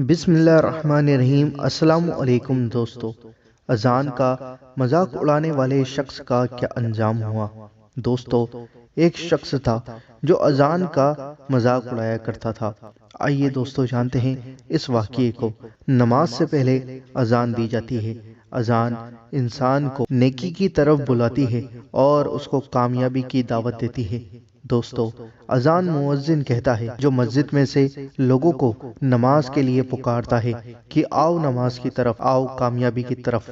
بسم اللہ الرحمن الرحیم۔ السلام علیکم دوستو۔ اذان کا مذاق اڑانے والے شخص کا کیا انجام ہوا؟ دوستو، ایک شخص تھا جو اذان کا مذاق اڑایا کرتا تھا۔ آئیے دوستو جانتے ہیں اس واقعے کو۔ نماز سے پہلے اذان دی جاتی ہے۔ اذان انسان کو نیکی کی طرف بلاتی ہے اور اس کو کامیابی کی دعوت دیتی ہے۔ دوستو، اذان مؤذن کہتا ہے جو مسجد میں سے لوگوں کو نماز کے لیے پکارتا ہے کہ آؤ نماز کی طرف، آؤ کامیابی کی طرف۔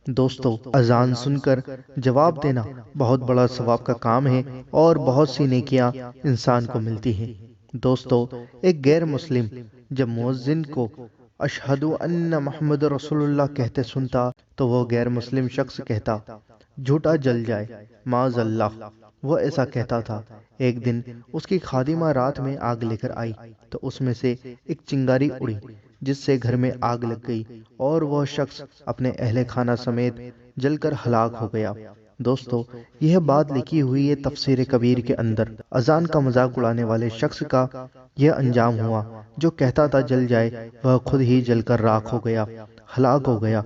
دوستو، اذان سن کر جواب دینا بہت بڑا ثواب کا کام ہے اور بہت سی نیکیاں انسان کو ملتی ہیں۔ دوستو، ایک غیر مسلم جب مؤذن کو اشہد ان محمد رسول اللہ کہتے سنتا تو وہ غیر مسلم شخص کہتا جھوٹا جل جائے، معاذ اللہ۔ وہ ایسا کہتا تھا۔ ایک دن اس کی خادمہ رات میں آگ لے کر آئی تو اس میں سے ایک چنگاری اڑی جس سے گھر میں آگ لگ گئی اور وہ شخص اپنے اہل خانہ سمیت جل کر ہلاک ہو گیا۔ دوستو، یہ بات لکھی ہوئی ہے تفسیر کبیر کے اندر۔ اذان کا مذاق اڑانے والے شخص کا یہ انجام ہوا جو کہتا تھا جل جائے، وہ خود ہی جل کر راکھ ہو گیا، ہلاک ہو گیا۔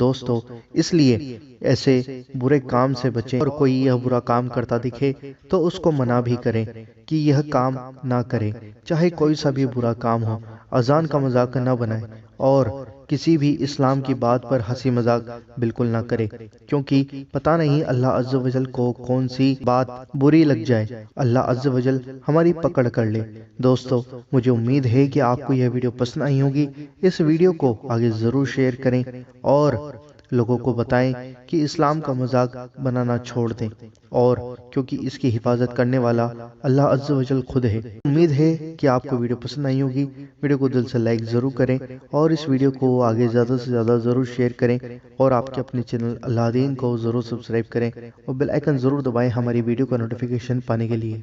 دوستو، اس لیے ایسے برے کام سے بچیں اور کوئی یہ برا کام کرتا دکھے تو اس کو منع بھی کریں کہ یہ کام نہ کرے، چاہے کوئی سا بھی برا کام ہو۔ اذان کا مذاق نہ بنائے اور کسی بھی اسلام کی بات پر ہنسی مذاق بالکل نہ کرے، کیونکہ پتہ نہیں اللہ عز و جل کو کون سی بات بری لگ جائے، اللہ عز و جل ہماری پکڑ کر لے۔ دوستو، مجھے امید ہے کہ آپ کو یہ ویڈیو پسند آئی ہوگی۔ اس ویڈیو کو آگے ضرور شیئر کریں اور لوگوں کو بتائیں کہ اسلام کا مذاق بنانا چھوڑ دیں، اور کیونکہ اس کی حفاظت کرنے والا اللہ عز و جل خود ہے۔ امید ہے کہ آپ کو ویڈیو پسند آئی ہوگی۔ ویڈیو کو دل سے لائک ضرور کریں اور اس ویڈیو کو آگے زیادہ سے زیادہ ضرور شیئر کریں، اور آپ کے اپنے چینل اللہ دین کو ضرور سبسکرائب کریں اور بیل آئیکن ضرور دبائیں ہماری ویڈیو کا نوٹیفیکیشن پانے کے لیے۔